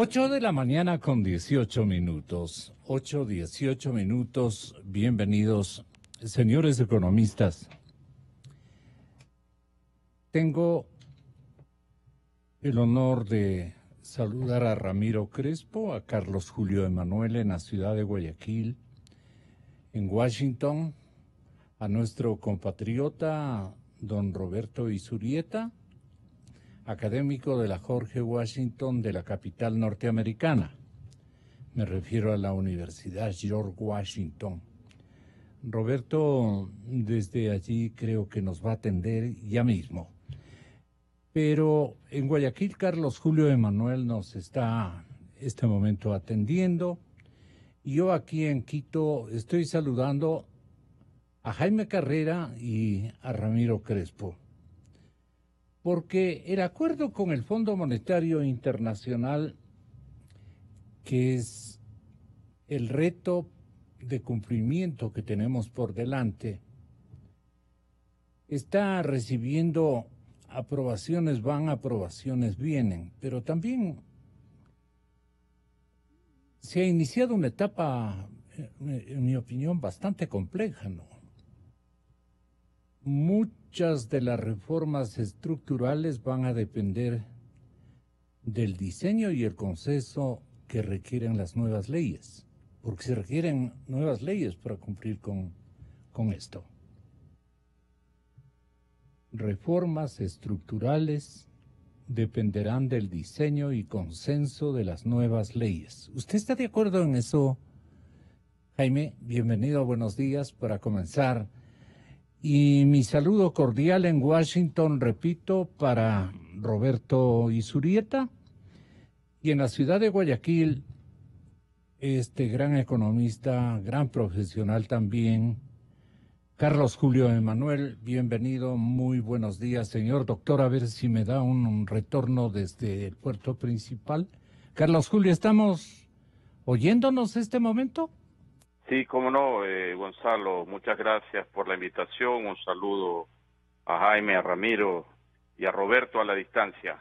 8 de la mañana con 18 minutos. 8:18. Bienvenidos, señores economistas. Tengo el honor de saludar a Ramiro Crespo, a Carlos Julio Emanuel en la ciudad de Guayaquil, en Washington, a nuestro compatriota don Roberto Izurieta, académico de la George Washington de la capital norteamericana. Me refiero a la Universidad George Washington. Roberto desde allí creo que nos va a atender ya mismo. Pero en Guayaquil Carlos Julio Emanuel nos está este momento atendiendo. Y yo aquí en Quito estoy saludando a Jaime Carrera y a Ramiro Crespo. Porque el acuerdo con el Fondo Monetario Internacional, que es el reto de cumplimiento que tenemos por delante, está recibiendo aprobaciones, aprobaciones vienen, pero también se ha iniciado una etapa, en mi opinión, bastante compleja, ¿no? Muchas de las reformas estructurales van a depender del diseño y el consenso que requieren las nuevas leyes, porque se requieren nuevas leyes para cumplir con esto. Reformas estructurales dependerán del diseño y consenso de las nuevas leyes. ¿Usted está de acuerdo en eso, Jaime? Bienvenido, buenos días para comenzar. Y mi saludo cordial en Washington, repito, para Roberto Izurieta. Y en la ciudad de Guayaquil, este gran economista, gran profesional también, Carlos Julio Emanuel. Bienvenido, muy buenos días, señor doctor. A ver si me da un retorno desde el puerto principal. Carlos Julio, ¿estamos oyéndonos este momento? Sí, cómo no, Gonzalo, muchas gracias por la invitación. Un saludo a Jaime, a Ramiro y a Roberto a la distancia.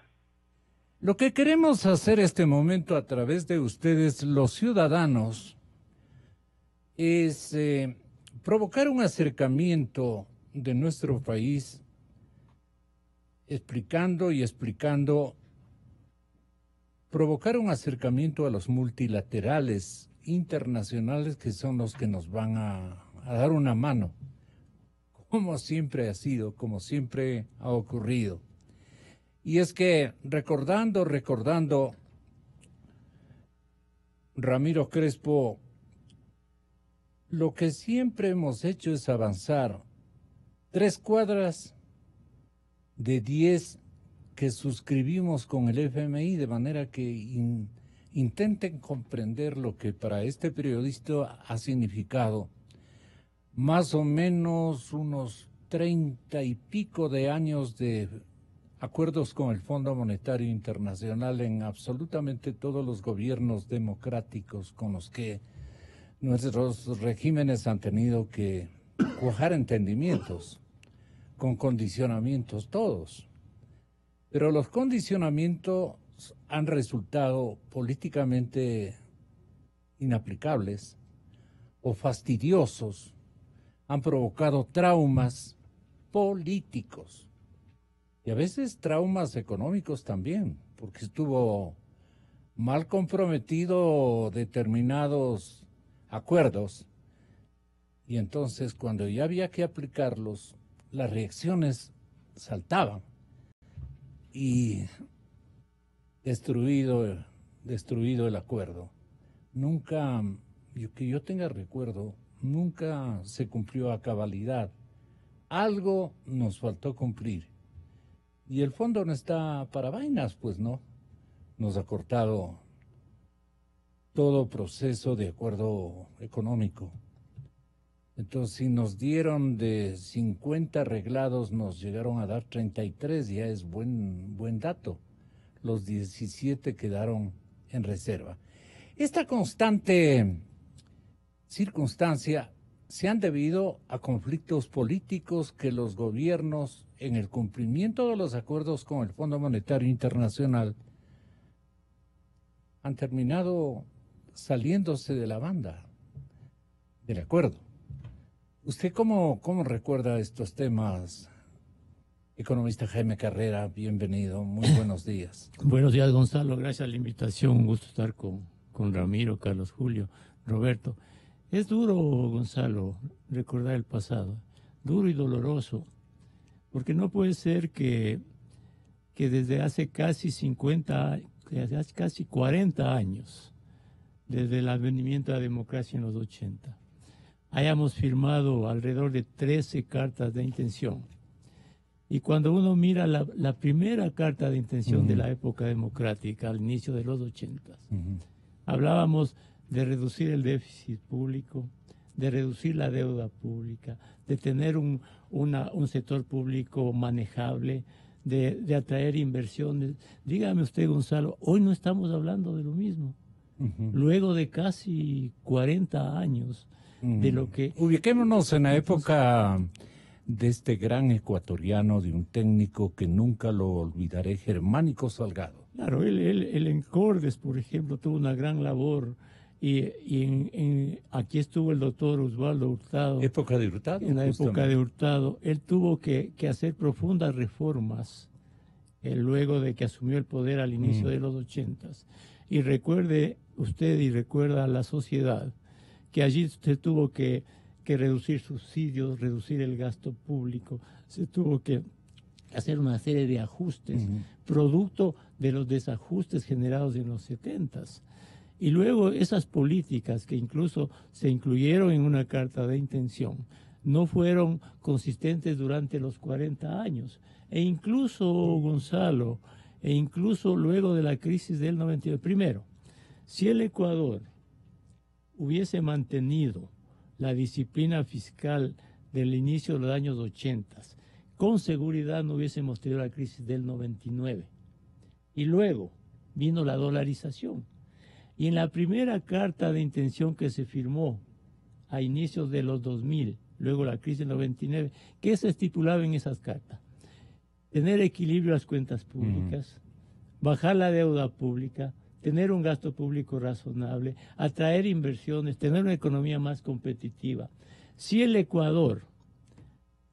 Lo que queremos hacer este momento a través de ustedes, los ciudadanos, es provocar un acercamiento de nuestro país, explicando, provocar un acercamiento a los multilaterales internacionales que son los que nos van a dar una mano, como siempre ha sido, como siempre ha ocurrido. Y es que recordando, Ramiro Crespo, lo que siempre hemos hecho es avanzar 3 cuadras de 10 que suscribimos con el FMI, de manera que intenten comprender lo que para este periodista ha significado más o menos unos 30 y pico de años de acuerdos con el Fondo Monetario Internacional en absolutamente todos los gobiernos democráticos con los que nuestros regímenes han tenido que cuajar entendimientos, con condicionamientos todos. Pero los condicionamientos han resultado políticamente inaplicables o fastidiosos, han provocado traumas políticos y a veces traumas económicos también, porque estuvo mal comprometido determinados acuerdos y entonces cuando ya había que aplicarlos, las reacciones saltaban y destruido el acuerdo. Nunca, que yo tenga recuerdo, nunca se cumplió a cabalidad. Algo nos faltó cumplir. Y el fondo no está para vainas, pues no. Nos ha cortado todo proceso de acuerdo económico. Entonces, si nos dieron de 50 arreglados, nos llegaron a dar 33, ya es buen dato. Los 17 quedaron en reserva. Esta constante circunstancia se han debido a conflictos políticos que los gobiernos, en el cumplimiento de los acuerdos con el Fondo Monetario Internacional, han terminado saliéndose de la banda, del acuerdo. ¿Usted cómo recuerda estos temas? Economista Jaime Carrera, bienvenido, muy buenos días. Buenos días, Gonzalo, gracias a la invitación, un gusto estar con Ramiro, Carlos Julio, Roberto. Es duro, Gonzalo, recordar el pasado, duro y doloroso, porque no puede ser que desde hace casi 40 años, desde el advenimiento de la democracia en los 80, hayamos firmado alrededor de 13 cartas de intención. Y cuando uno mira la primera carta de intención de la época democrática, al inicio de los 80, hablábamos de reducir el déficit público, de reducir la deuda pública, de tener un sector público manejable, de atraer inversiones. Dígame usted, Gonzalo, hoy no estamos hablando de lo mismo. Luego de casi 40 años de lo que... Ubiquémonos en la época de este gran ecuatoriano, de un técnico que nunca lo olvidaré, Germánico Salgado. Claro, el Encordes, por ejemplo, tuvo una gran labor y aquí estuvo el doctor Osvaldo Hurtado. ¿Época de Hurtado? En la época de Hurtado. Él tuvo que hacer profundas reformas luego de que asumió el poder al inicio de los 80s. Y recuerde usted y recuerda a la sociedad que allí usted tuvo que reducir subsidios, reducir el gasto público, se tuvo que hacer una serie de ajustes, producto de los desajustes generados en los 70s. Y luego esas políticas que incluso se incluyeron en una carta de intención no fueron consistentes durante los 40 años. E incluso, Gonzalo, luego de la crisis del 99. Primero, si el Ecuador hubiese mantenido la disciplina fiscal del inicio de los años 80, con seguridad no hubiésemos tenido la crisis del 99. Y luego vino la dolarización. Y en la primera carta de intención que se firmó a inicios de los 2000, luego la crisis del 99, ¿qué se estipulaba en esas cartas? Tener equilibrio en las cuentas públicas, bajar la deuda pública, tener un gasto público razonable, atraer inversiones, tener una economía más competitiva. Si el Ecuador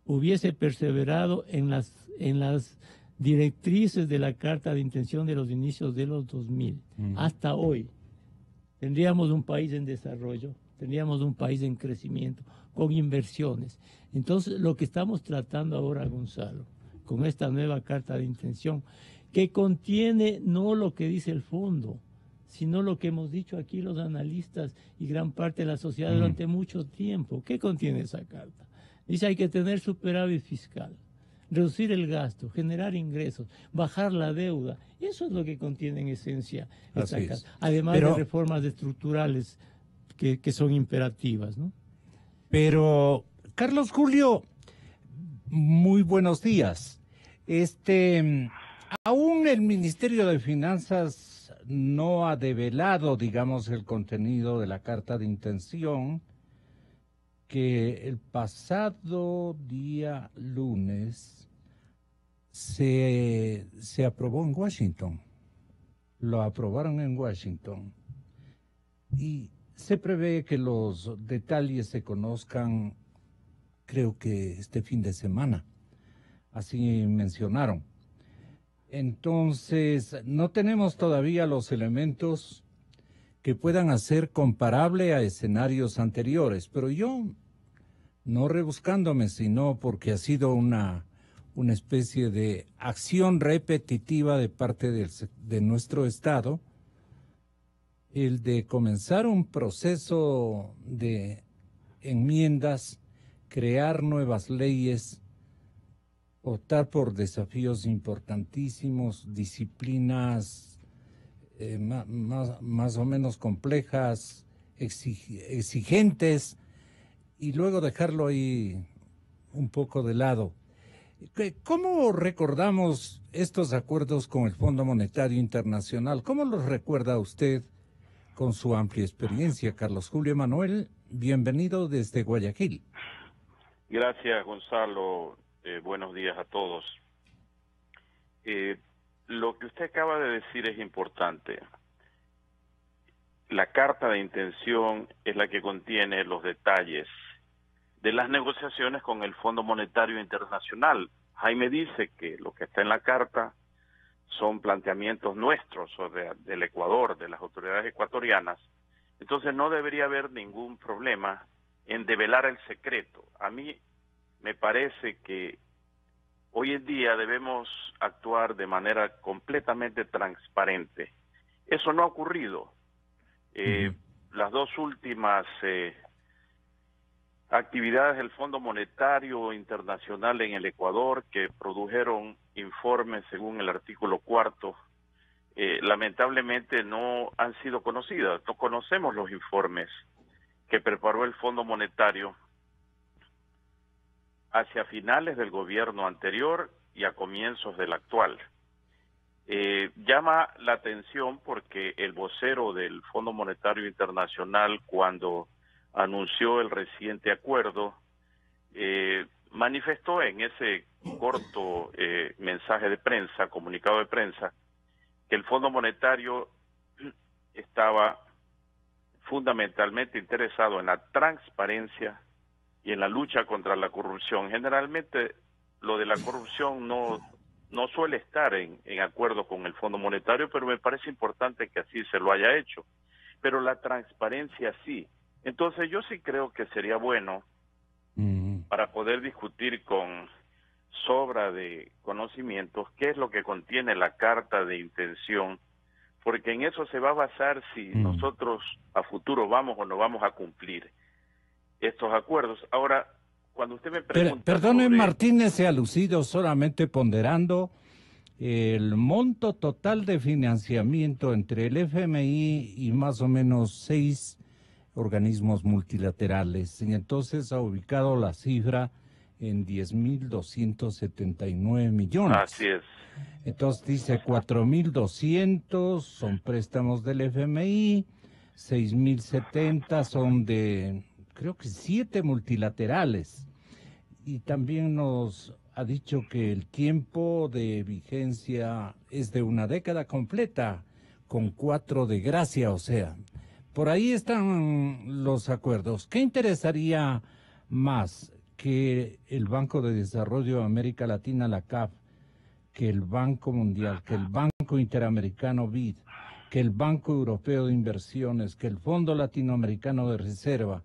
hubiese perseverado en las directrices de la Carta de Intención de los inicios de los 2000, hasta hoy, tendríamos un país en desarrollo, tendríamos un país en crecimiento, con inversiones. Entonces, lo que estamos tratando ahora, Gonzalo, con esta nueva Carta de Intención, que contiene no lo que dice el fondo, sino lo que hemos dicho aquí los analistas y gran parte de la sociedad durante mucho tiempo. ¿Qué contiene esa carta? Dice hay que tener superávit fiscal, reducir el gasto, generar ingresos, bajar la deuda. Eso es lo que contiene en esencia esa carta. Además de reformas estructurales que son imperativas, ¿no? Pero, Carlos Julio, muy buenos días. Aún el Ministerio de Finanzas no ha develado, digamos, el contenido de la carta de intención que el pasado día lunes se aprobó en Washington. Lo aprobaron en Washington. Y se prevé que los detalles se conozcan, creo que este fin de semana. Así mencionaron. Entonces, no tenemos todavía los elementos que puedan hacer comparable a escenarios anteriores, pero yo, no rebuscándome, sino porque ha sido una especie de acción repetitiva de parte de nuestro Estado, el de comenzar un proceso de enmiendas, crear nuevas leyes, optar por desafíos importantísimos, disciplinas más o menos complejas, exigentes, y luego dejarlo ahí un poco de lado. ¿Cómo recordamos estos acuerdos con el Fondo Monetario Internacional? ¿Cómo los recuerda usted con su amplia experiencia? Carlos Julio Manuel, bienvenido desde Guayaquil. Gracias, Gonzalo. Buenos días a todos. Lo que usted acaba de decir es importante. la carta de intención es la que contiene los detalles de las negociaciones con el Fondo Monetario Internacional. Jaime dice que lo que está en la carta son planteamientos nuestros o del Ecuador, de las autoridades ecuatorianas. Entonces no debería haber ningún problema en develar el secreto. A mí me parece que hoy en día debemos actuar de manera completamente transparente. Eso no ha ocurrido. Las dos últimas actividades del Fondo Monetario Internacional en el Ecuador, que produjeron informes según el artículo 4, lamentablemente no han sido conocidas. No conocemos los informes que preparó el Fondo Monetario hacia finales del gobierno anterior y a comienzos del actual. Llama la atención porque el vocero del Fondo Monetario Internacional, cuando anunció el reciente acuerdo, manifestó en ese corto mensaje de prensa, comunicado de prensa, que el Fondo Monetario estaba fundamentalmente interesado en la transparencia y en la lucha contra la corrupción. Generalmente lo de la corrupción no suele estar en acuerdo con el Fondo Monetario, pero me parece importante que así se lo haya hecho. Pero la transparencia sí. Entonces yo sí creo que sería bueno para poder discutir con sobra de conocimientos qué es lo que contiene la carta de intención, porque en eso se va a basar si nosotros a futuro vamos o no vamos a cumplir estos acuerdos. Ahora, cuando usted me pregunta... Perdone, Martínez, se ha lucido solamente ponderando el monto total de financiamiento entre el FMI y más o menos 6 organismos multilaterales. Y entonces ha ubicado la cifra en 10.279 millones. Así es. Entonces dice 4.200 son préstamos del FMI, 6.070 son de, creo que 7 multilaterales. Y también nos ha dicho que el tiempo de vigencia es de una década completa, con 4 de gracia, o sea, por ahí están los acuerdos. ¿Qué interesaría más que el Banco de Desarrollo de América Latina, la CAF, que el Banco Mundial, que el Banco Interamericano BID, que el Banco Europeo de Inversiones, que el Fondo Latinoamericano de Reserva?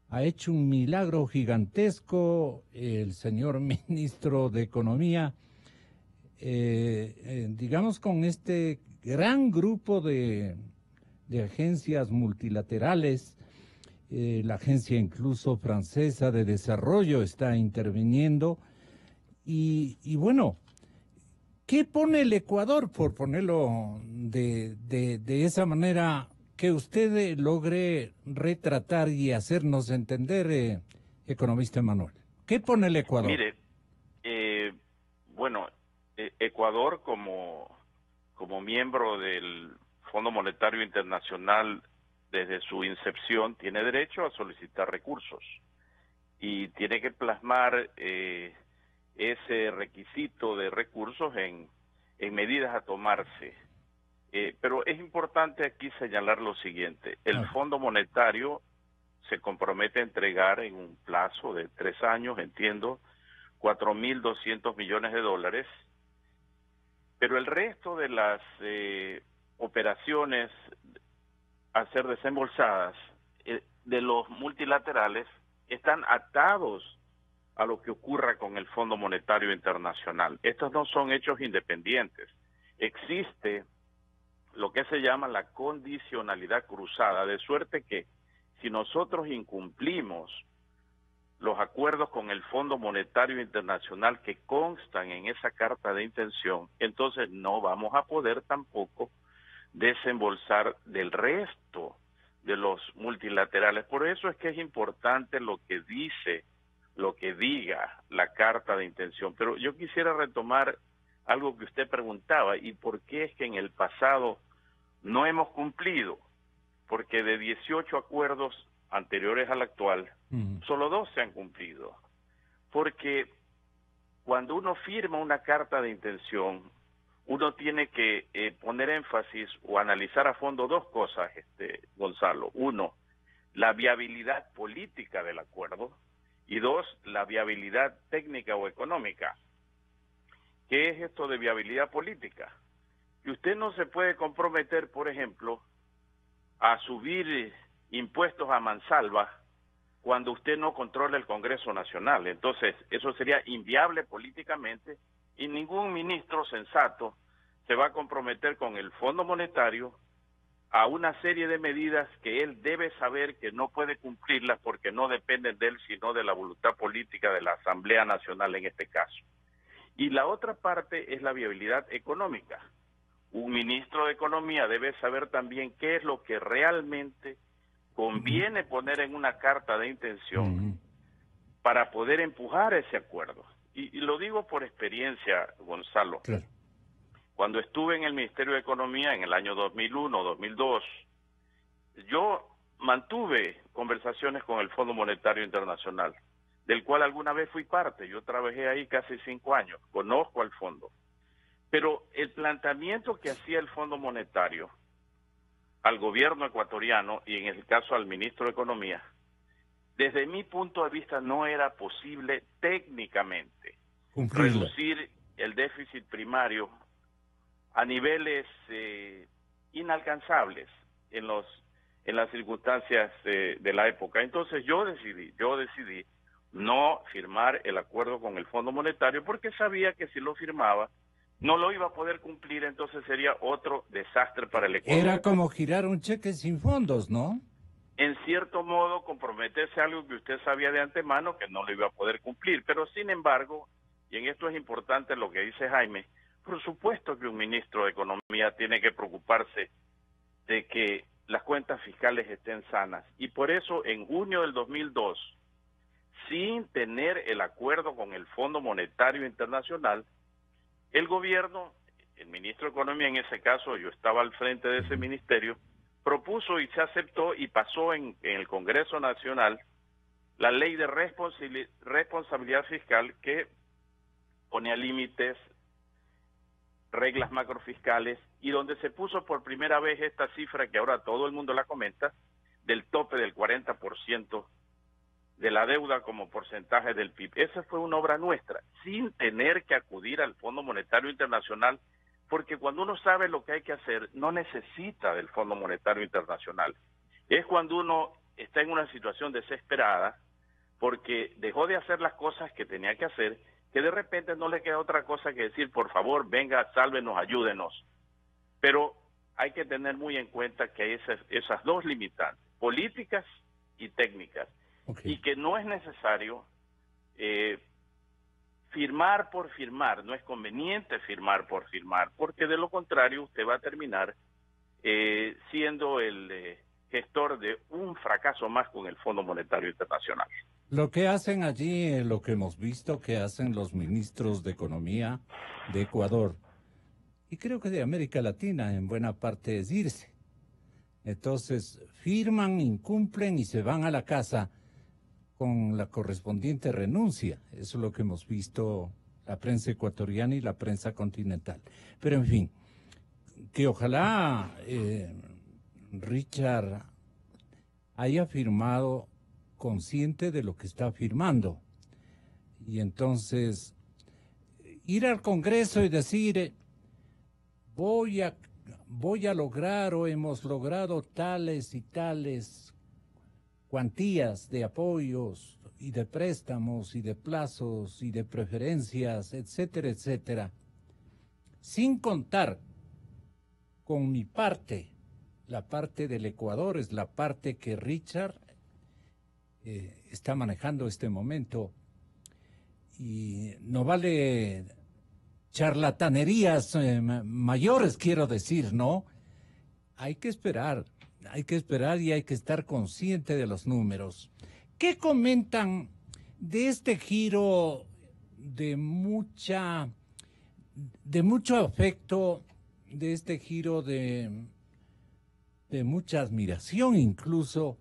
Ha hecho un milagro gigantesco el señor ministro de Economía, digamos, con este gran grupo de agencias multilaterales. La agencia incluso francesa de desarrollo está interviniendo. Y bueno, ¿qué pone el Ecuador, por ponerlo de esa manera, que usted logre retratar y hacernos entender, economista Manuel? ¿Qué pone el Ecuador? Mire, bueno, Ecuador como miembro del Fondo Monetario Internacional desde su incepción tiene derecho a solicitar recursos y tiene que plasmar ese requisito de recursos en medidas a tomarse. Pero es importante aquí señalar lo siguiente: el Fondo Monetario se compromete a entregar en un plazo de 3 años, entiendo, 4.200 millones de dólares, pero el resto de las operaciones a ser desembolsadas de los multilaterales están atados a lo que ocurra con el Fondo Monetario Internacional. Estos no son hechos independientes. Existe lo que se llama la condicionalidad cruzada, de suerte que si nosotros incumplimos los acuerdos con el Fondo Monetario Internacional que constan en esa carta de intención, entonces no vamos a poder tampoco desembolsar del resto de los multilaterales. Por eso es que es importante lo que diga la carta de intención. Pero yo quisiera retomar algo que usted preguntaba: ¿y por qué es que en el pasado no hemos cumplido? Porque de 18 acuerdos anteriores al actual, solo 2 se han cumplido. Porque cuando uno firma una carta de intención, uno tiene que poner énfasis o analizar a fondo dos cosas, Gonzalo. Uno, la viabilidad política del acuerdo, y dos, la viabilidad técnica o económica. ¿Qué es esto de viabilidad política? Que usted no se puede comprometer, por ejemplo, a subir impuestos a mansalva cuando usted no controla el Congreso Nacional. Entonces, eso sería inviable políticamente y ningún ministro sensato se va a comprometer con el Fondo Monetario a una serie de medidas que él debe saber que no puede cumplirlas porque no dependen de él, sino de la voluntad política de la Asamblea Nacional en este caso. Y la otra parte es la viabilidad económica. Un ministro de Economía debe saber también qué es lo que realmente conviene poner en una carta de intención para poder empujar ese acuerdo. Y lo digo por experiencia, Gonzalo. Claro. Cuando estuve en el Ministerio de Economía en el año 2001, 2002, yo mantuve conversaciones con el Fondo Monetario Internacional, del cual alguna vez fui parte. Yo trabajé ahí casi 5 años, conozco al fondo. Pero el planteamiento que hacía el Fondo Monetario al gobierno ecuatoriano y en el caso al ministro de Economía, desde mi punto de vista no era posible técnicamente reducir el déficit primario a niveles inalcanzables en las circunstancias de la época. Entonces yo decidí no firmar el acuerdo con el Fondo Monetario porque sabía que si lo firmaba no lo iba a poder cumplir, entonces sería otro desastre para el Ecuador. Era como girar un cheque sin fondos, ¿no? En cierto modo, comprometerse a algo que usted sabía de antemano que no lo iba a poder cumplir. Pero, sin embargo, y en esto es importante lo que dice Jaime, por supuesto que un ministro de Economía tiene que preocuparse de que las cuentas fiscales estén sanas. Y por eso, en junio del 2002, sin tener el acuerdo con el Fondo Monetario Internacional, el gobierno, el ministro de Economía en ese caso, yo estaba al frente de ese ministerio, propuso y se aceptó y pasó en el Congreso Nacional la ley de responsabilidad fiscal que ponía límites, reglas macrofiscales y donde se puso por primera vez esta cifra que ahora todo el mundo la comenta, del tope del 40% de la deuda como porcentaje del PIB. Esa fue una obra nuestra, sin tener que acudir al Fondo Monetario Internacional, porque cuando uno sabe lo que hay que hacer, no necesita del Fondo Monetario Internacional. Es cuando uno está en una situación desesperada, porque dejó de hacer las cosas que tenía que hacer, que de repente no le queda otra cosa que decir, por favor, venga, sálvenos, ayúdenos. Pero hay que tener muy en cuenta que hay esas dos limitantes, políticas y técnicas. Okay. Y que no es necesario firmar por firmar, no es conveniente firmar por firmar, porque de lo contrario usted va a terminar siendo el gestor de un fracaso más con el Fondo Monetario Internacional. Lo que hacen allí, lo que hemos visto que hacen los ministros de Economía de Ecuador, y creo que de América Latina en buena parte es irse. Entonces firman, incumplen y se van a la casa con la correspondiente renuncia. Eso es lo que hemos visto la prensa ecuatoriana y la prensa continental. Pero en fin, que ojalá Richard haya firmado consciente de lo que está firmando. Y entonces ir al Congreso y decir voy a lograr o hemos logrado tales y tales cuantías de apoyos y de préstamos y de plazos y de preferencias, etcétera, etcétera, sin contar con mi parte, la parte del Ecuador es la parte que Richard está manejando este momento y no vale charlatanerías mayores, quiero decir, ¿no? Hay que esperar y hay que estar consciente de los números. ¿Qué comentan de este giro de mucho afecto, de este giro de mucha admiración incluso,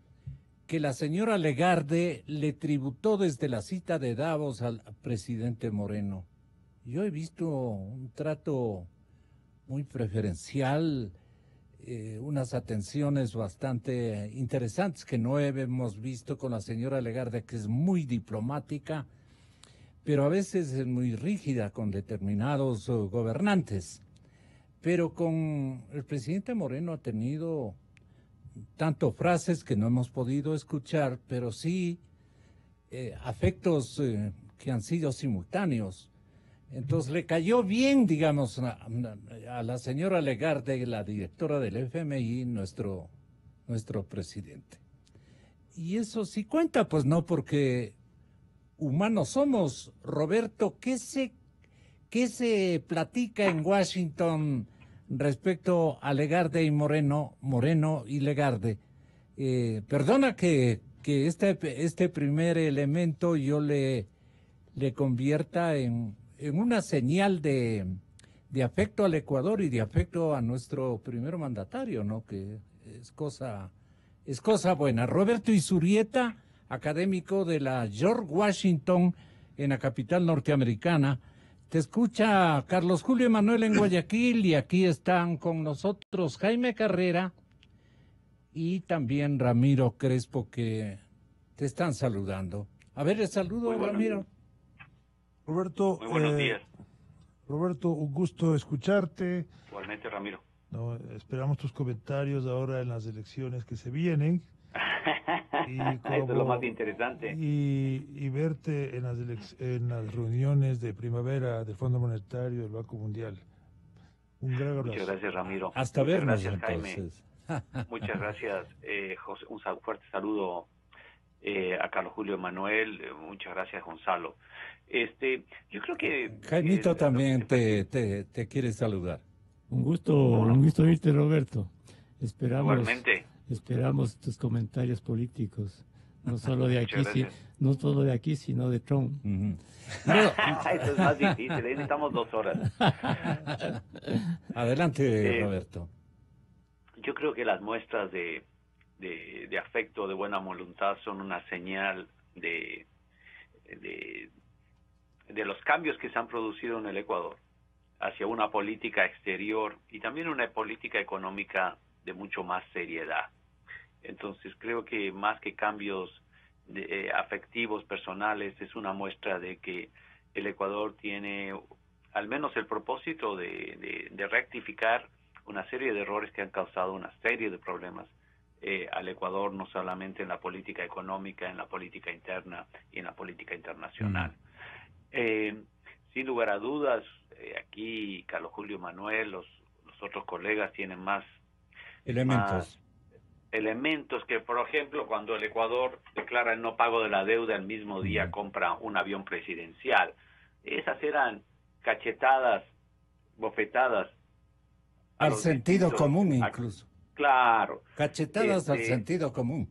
que la señora Lagarde le tributó desde la cita de Davos al presidente Moreno? Yo he visto un trato muy preferencial, unas atenciones bastante interesantes que no hemos visto con la señora Legarde, que es muy diplomática, pero a veces es muy rígida con determinados gobernantes. Pero con el presidente Moreno ha tenido tanto frases que no hemos podido escuchar, pero sí afectos que han sido simultáneos. Entonces le cayó bien, digamos, a la señora Legarde, la directora del FMI, nuestro presidente. Y eso sí cuenta, pues no, porque humanos somos. Roberto, ¿qué se platica en Washington respecto a Legarde y Moreno y Legarde? Perdona que este primer elemento yo le convierta en una señal de afecto al Ecuador y de afecto a nuestro primer mandatario, ¿no? Que es cosa buena. Roberto Izurieta, académico de la George Washington en la capital norteamericana. Te escucha Carlos Julio Emanuel en Guayaquil, y aquí están con nosotros Jaime Carrera y también Ramiro Crespo, que te están saludando. A ver, el saludo, Ramiro. Roberto, muy buenos días. Roberto, un gusto escucharte. Igualmente, Ramiro. No, esperamos tus comentarios ahora en las elecciones que se vienen. Eso es lo más interesante. Y verte en las reuniones de primavera del Fondo Monetario del Banco Mundial. Un gran abrazo. Muchas gracias, Ramiro. Hasta Muchas vernos, gracias, entonces. Jaime. Muchas gracias, José. Un fuerte saludo a Carlos Julio Emanuel. Muchas gracias, Gonzalo. Yo creo que Jaimito también te quiere saludar. Un gusto oírte, Roberto. Esperamos tus comentarios políticos, no solo de aquí, sino de Trump. Uh-huh. Eso es más difícil, ahí necesitamos 2 horas. Adelante, Roberto. Yo creo que las muestras de afecto, de buena voluntad, son una señal de los cambios que se han producido en el Ecuador hacia una política exterior y también una política económica de mucho más seriedad. Entonces creo que más que cambios afectivos, personales, es una muestra de que el Ecuador tiene al menos el propósito de rectificar una serie de errores que han causado una serie de problemas al Ecuador, no solamente en la política económica, en la política interna y en la política internacional. Sin lugar a dudas, aquí Carlos Julio Emanuel, los otros colegas tienen más elementos que, por ejemplo, cuando el Ecuador declara el no pago de la deuda, el mismo día compra un avión presidencial. Esas eran cachetadas, bofetadas. Al sentido común incluso. Claro. Cachetadas al sentido común.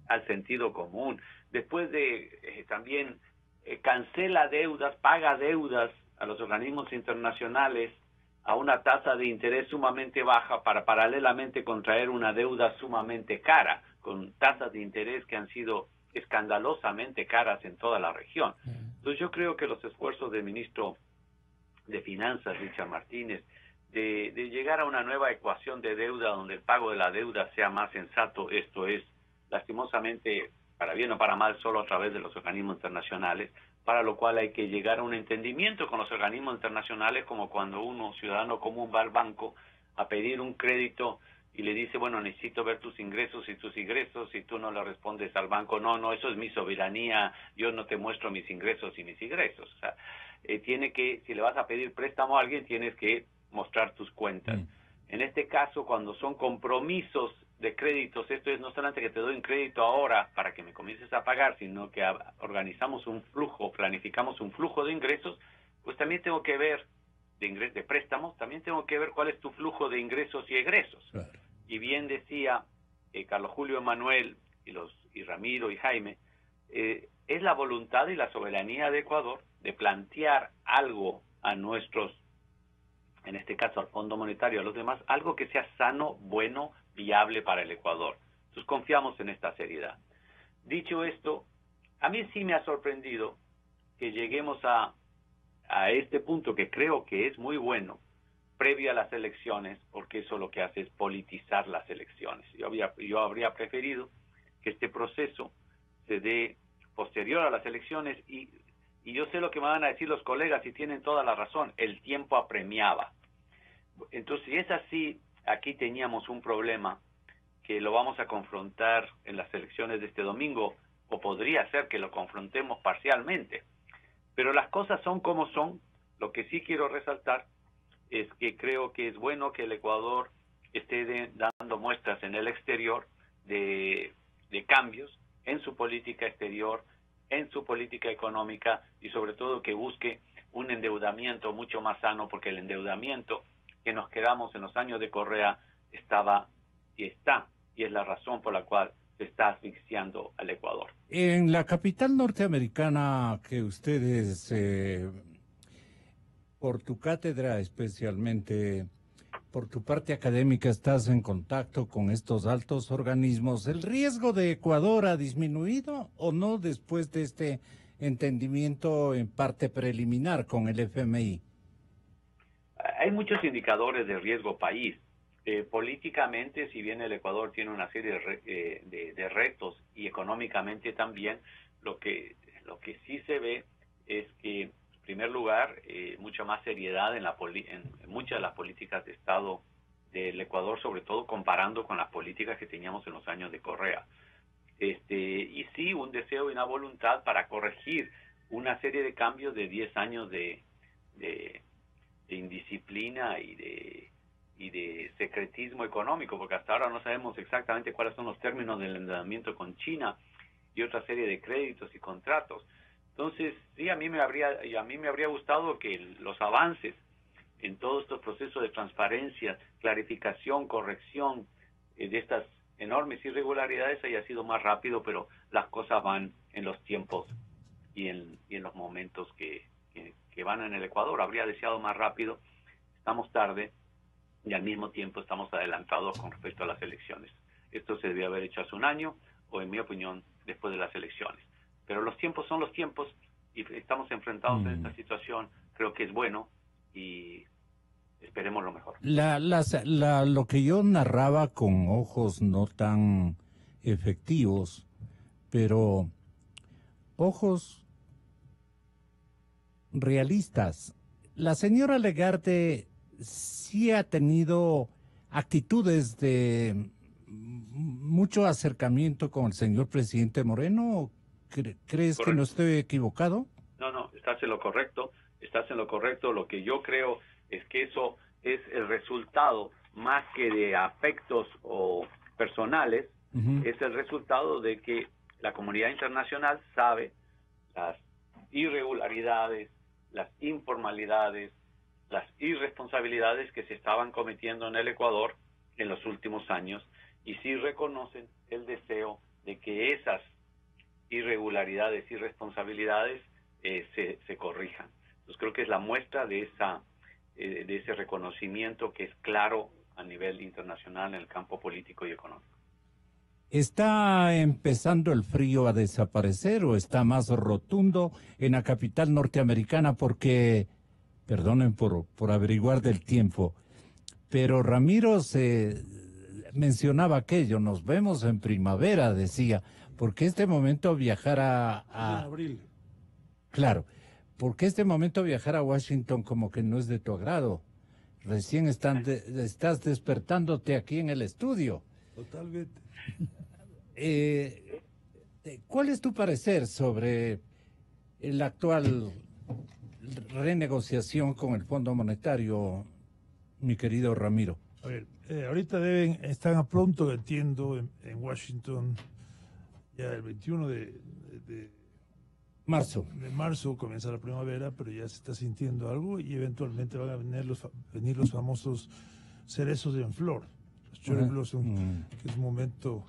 Al sentido común. Después de también cancela deudas, paga deudas a los organismos internacionales a una tasa de interés sumamente baja para paralelamente contraer una deuda sumamente cara, con tasas de interés que han sido escandalosamente caras en toda la región. Entonces yo creo que los esfuerzos del ministro de Finanzas, Richard Martínez, de llegar a una nueva ecuación de deuda donde el pago de la deuda sea más sensato, esto es, lastimosamente, para bien o para mal, solo a través de los organismos internacionales, para lo cual hay que llegar a un entendimiento con los organismos internacionales, como cuando uno, ciudadano común, va al banco a pedir un crédito y le dice, bueno, necesito ver tus ingresos, y tú no le respondes al banco, no, eso es mi soberanía, yo no te muestro mis ingresos y mis ingresos. O sea, si le vas a pedir préstamo a alguien, tienes que mostrar tus cuentas. En este caso, cuando son compromisos de créditos, esto es no solamente que te doy un crédito ahora para que me comiences a pagar, sino que organizamos un flujo, planificamos un flujo de ingresos, pues también tengo que ver de préstamos, también tengo que ver cuál es tu flujo de ingresos y egresos. Claro. Y bien decía Carlos Julio Emanuel y Ramiro y Jaime, es la voluntad y la soberanía de Ecuador de plantear algo a nuestros, en este caso al Fondo Monetario, a los demás, algo que sea sano, bueno, viable para el Ecuador. Entonces confiamos en esta seriedad. Dicho esto, a mí sí me ha sorprendido que lleguemos a este punto, que creo que es muy bueno, previo a las elecciones, porque eso lo que hace es politizar las elecciones. Yo habría preferido que este proceso se dé posterior a las elecciones y yo sé lo que me van a decir los colegas y tienen toda la razón, el tiempo apremiaba. Entonces, si es así, aquí teníamos un problema que lo vamos a confrontar en las elecciones de este domingo, o podría ser que lo confrontemos parcialmente. Pero las cosas son como son. Lo que sí quiero resaltar es que creo que es bueno que el Ecuador esté dando muestras en el exterior de cambios en su política exterior, en su política económica y sobre todo que busque un endeudamiento mucho más sano, porque el endeudamiento que nos quedamos en los años de Correa estaba y está, y es la razón por la cual se está asfixiando al Ecuador. En la capital norteamericana que ustedes, por tu cátedra especialmente, por tu parte académica, estás en contacto con estos altos organismos, ¿el riesgo de Ecuador ha disminuido o no después de este entendimiento en parte preliminar con el FMI? Hay muchos indicadores de riesgo país. Políticamente, si bien el Ecuador tiene una serie de retos y económicamente también, lo que sí se ve es que, en primer lugar, mucha más seriedad en muchas de las políticas de Estado del Ecuador, sobre todo comparando con las políticas que teníamos en los años de Correa. Y sí, un deseo y una voluntad para corregir una serie de cambios de 10 años de indisciplina y de secretismo económico, porque hasta ahora no sabemos exactamente cuáles son los términos del endeudamiento con China y otra serie de créditos y contratos. Entonces, sí, a mí me habría gustado que los avances en todos estos procesos de transparencia, clarificación, corrección de estas enormes irregularidades haya sido más rápido, pero las cosas van en los tiempos y en los momentos que van en el Ecuador. Habría deseado más rápido, estamos tarde y al mismo tiempo estamos adelantados con respecto a las elecciones. Esto se debió haber hecho hace un año o, en mi opinión, después de las elecciones. Pero los tiempos son los tiempos y estamos enfrentados en esta situación. Creo que es bueno y esperemos lo mejor. Lo que yo narraba con ojos no tan efectivos, pero ojos realistas. La señora Lagarde sí ha tenido actitudes de mucho acercamiento con el señor presidente Moreno. ¿Crees Correcto. que no estoy equivocado? No, estás en lo correcto. Lo que yo creo es que eso es el resultado, más que de afectos o personales, es el resultado de que la comunidad internacional sabe las irregularidades, las informalidades, las irresponsabilidades que se estaban cometiendo en el Ecuador en los últimos años, y sí reconocen el deseo de que esas irregularidades y responsabilidades se corrijan. Entonces creo que es la muestra de ese reconocimiento que es claro a nivel internacional en el campo político y económico. ¿Está empezando el frío a desaparecer o está más rotundo en la capital norteamericana? Porque, perdonen por averiguar del tiempo, pero Ramiro se mencionaba aquello, nos vemos en primavera, decía, porque este momento viajar En abril. Claro, porque este momento viajar a Washington como que no es de tu agrado. Recién estás despertándote aquí en el estudio. Totalmente. ¿Cuál es tu parecer sobre la actual renegociación con el Fondo Monetario, mi querido Ramiro? A ver, ahorita están a pronto, entiendo, en Washington, ya el 21 de marzo comienza la primavera, pero ya se está sintiendo algo y eventualmente van a venir los famosos cerezos en flor, los cherry blossom, que es un momento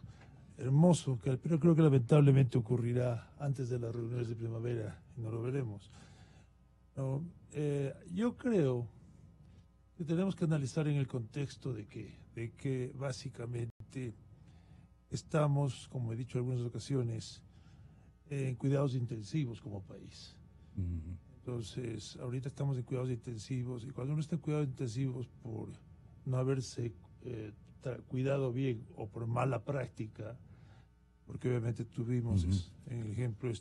hermoso, pero creo que lamentablemente ocurrirá antes de las reuniones de primavera y no lo veremos. No, yo creo que tenemos que analizar en el contexto de que básicamente estamos, como he dicho en algunas ocasiones, en cuidados intensivos como país. Entonces, ahorita estamos en cuidados intensivos y cuando uno está en cuidados intensivos por no haberse cuidado bien o por mala práctica, porque obviamente tuvimos, en el ejemplo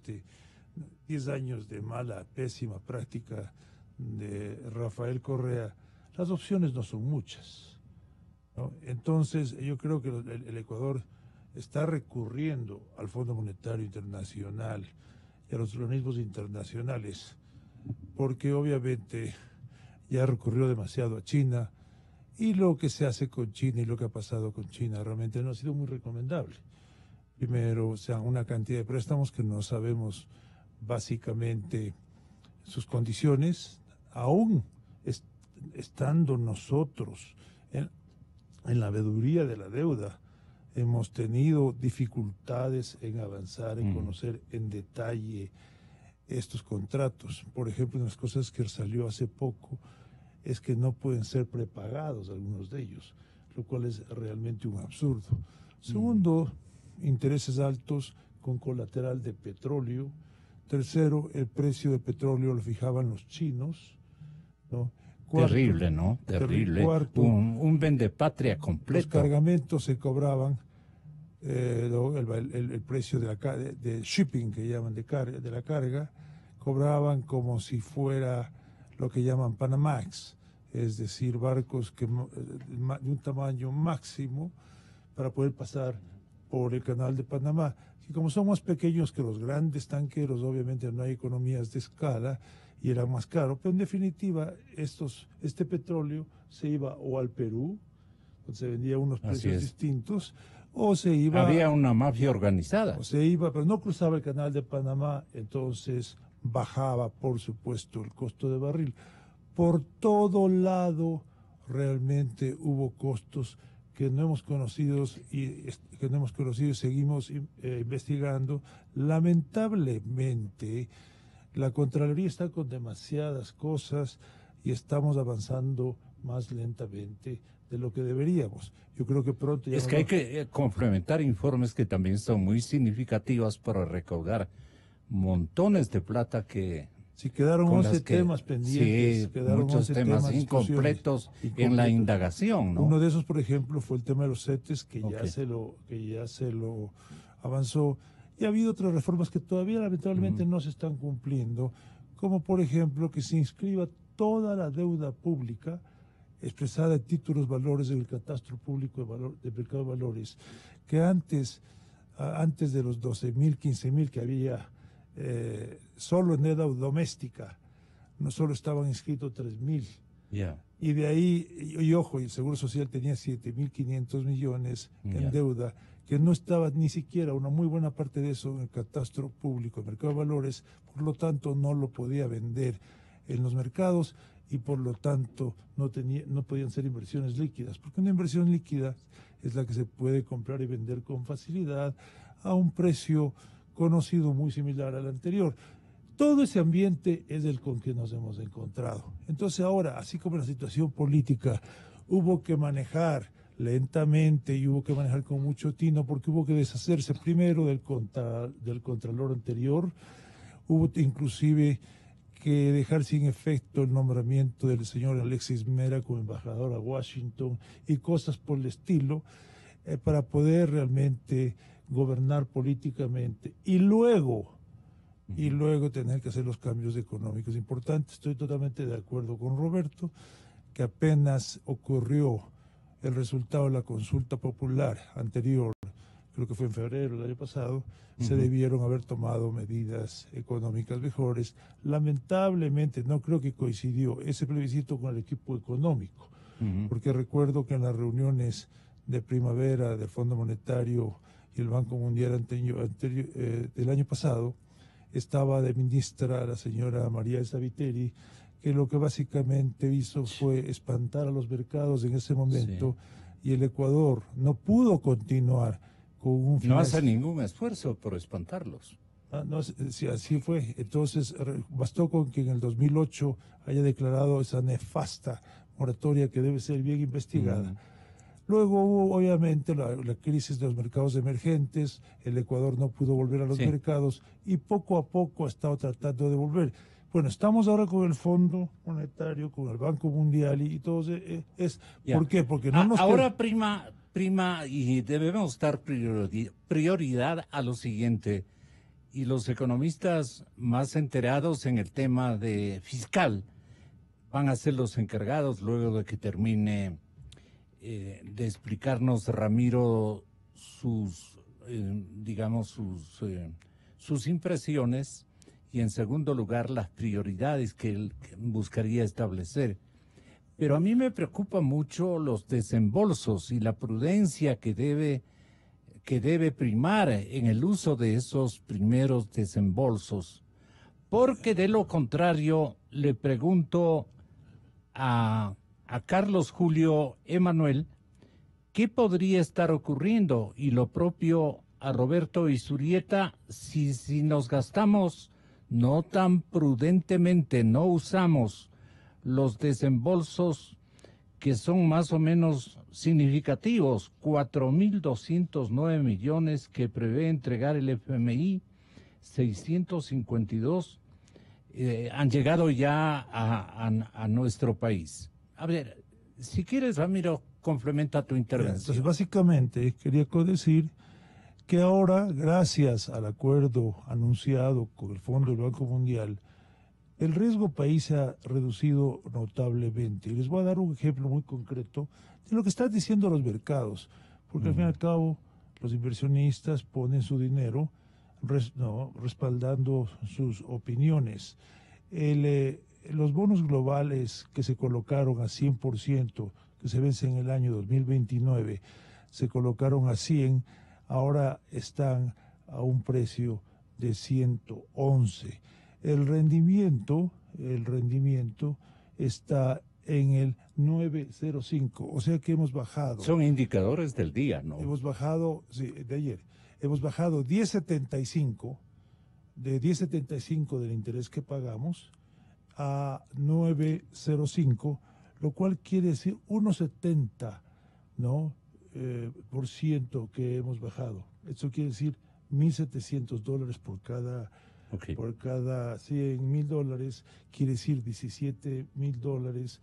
10 años de mala, pésima práctica de Rafael Correa, las opciones no son muchas, ¿no? Entonces, yo creo que el Ecuador está recurriendo al Fondo Monetario Internacional y a los organismos internacionales, porque obviamente ya recurrió demasiado a China, y lo que se hace con China y lo que ha pasado con China realmente no ha sido muy recomendable. Primero, o sea, una cantidad de préstamos que no sabemos básicamente sus condiciones, aún estando nosotros en la veeduría de la deuda, hemos tenido dificultades en avanzar, en conocer en detalle estos contratos. Por ejemplo, una de las cosas que salió hace poco es que no pueden ser prepagados algunos de ellos, lo cual es realmente un absurdo. Segundo, intereses altos con colateral de petróleo. Tercero, el precio del petróleo lo fijaban los chinos, ¿no? Cuarto, terrible, ¿no? Terrible. Cuarto, un vendepatria completo. Los cargamentos se cobraban, el precio de shipping, que llaman de la carga, cobraban como si fuera lo que llaman Panamax, es decir, barcos de un tamaño máximo para poder pasar por el canal de Panamá. Y como son más pequeños que los grandes tanqueros, obviamente no hay economías de escala y era más caro, pero en definitiva este petróleo se iba o al Perú, donde se vendía a unos precios distintos, o se iba... Había una mafia organizada. O se iba, pero no cruzaba el canal de Panamá, entonces bajaba, por supuesto, el costo de barril. Por todo lado realmente hubo costos que no hemos conocido y seguimos investigando. Lamentablemente, la Contraloría está con demasiadas cosas y estamos avanzando más lentamente de lo que deberíamos. Yo creo que pronto... Es que hay que complementar informes que también son muy significativos para recaudar montones de plata que... Sí, quedaron 11 temas pendientes. Sí, quedaron muchos temas incompletos en la indagación, ¿no? Uno de esos, por ejemplo, fue el tema de los CETES, que ya se lo avanzó. Y ha habido otras reformas que todavía lamentablemente no se están cumpliendo, como por ejemplo que se inscriba toda la deuda pública expresada en títulos valores en el catastro público de mercado de valores, que antes de los 12.000, 15.000 que había solo en deuda doméstica, no solo estaban inscritos 3.000. Y de ahí, y ojo, y el Seguro Social tenía 7.500 millones en deuda, que no estaba ni siquiera una muy buena parte de eso en el catastro público, el mercado de valores, por lo tanto no lo podía vender en los mercados y por lo tanto no podían ser inversiones líquidas, porque una inversión líquida es la que se puede comprar y vender con facilidad a un precio conocido muy similar al anterior. Todo ese ambiente es el con que nos hemos encontrado. Entonces ahora, así como la situación política hubo que manejar lentamente y hubo que manejar con mucho tino porque hubo que deshacerse primero del contralor anterior, hubo inclusive que dejar sin efecto el nombramiento del señor Alexis Mera como embajador a Washington y cosas por el estilo, para poder realmente gobernar políticamente y luego tener que hacer los cambios económicos importantes. Estoy totalmente de acuerdo con Roberto, que apenas ocurrió el resultado de la consulta popular anterior, creo que fue en febrero del año pasado, se debieron haber tomado medidas económicas mejores. Lamentablemente no creo que coincidió ese plebiscito con el equipo económico, porque recuerdo que en las reuniones de primavera del Fondo Monetario y el Banco Mundial del año pasado, estaba de ministra la señora María Elsa Viteri, que lo que básicamente hizo fue espantar a los mercados en ese momento, y el Ecuador no pudo continuar con un... No hace ningún esfuerzo por espantarlos. No, sí, así fue. Entonces, bastó con que en el 2008 haya declarado esa nefasta moratoria que debe ser bien investigada. Luego hubo, obviamente, la crisis de los mercados emergentes, el Ecuador no pudo volver a los mercados y poco a poco ha estado tratando de volver. Bueno, estamos ahora con el Fondo Monetario, con el Banco Mundial y todo ¿por qué? Porque no nos ahora prima y debemos dar prioridad a lo siguiente. Y los economistas más enterados en el tema de fiscal van a ser los encargados luego de que termine de explicarnos Ramiro sus impresiones y en segundo lugar las prioridades que él buscaría establecer. Pero a mí me preocupa mucho los desembolsos y la prudencia que debe primar en el uso de esos primeros desembolsos, porque de lo contrario le pregunto a Carlos Julio Emanuel qué podría estar ocurriendo y lo propio a Roberto Izurieta si nos gastamos no tan prudentemente, no usamos los desembolsos que son más o menos significativos, 4.209 millones que prevé entregar el FMI, 652 han llegado ya a nuestro país. A ver, si quieres, Ramiro, complementa tu intervención. Entonces, básicamente, quería decir que ahora, gracias al acuerdo anunciado con el Fondo del Banco Mundial, el riesgo país se ha reducido notablemente. Y les voy a dar un ejemplo muy concreto de lo que están diciendo los mercados, porque al fin y al cabo los inversionistas ponen su dinero respaldando sus opiniones. Los bonos globales que se colocaron a 100%, que se vencen en el año 2029, se colocaron a 100, ahora están a un precio de 111. El rendimiento está en el 9.05, o sea que hemos bajado. Son indicadores del día, ¿no? Hemos bajado, sí, de ayer, hemos bajado 10.75, de 10.75 del interés que pagamos a 9.05, lo cual quiere decir 1.70, ¿no? Por ciento que hemos bajado. Eso quiere decir $1.700 por cada... Okay. Por cada $100,000 quiere decir $17,000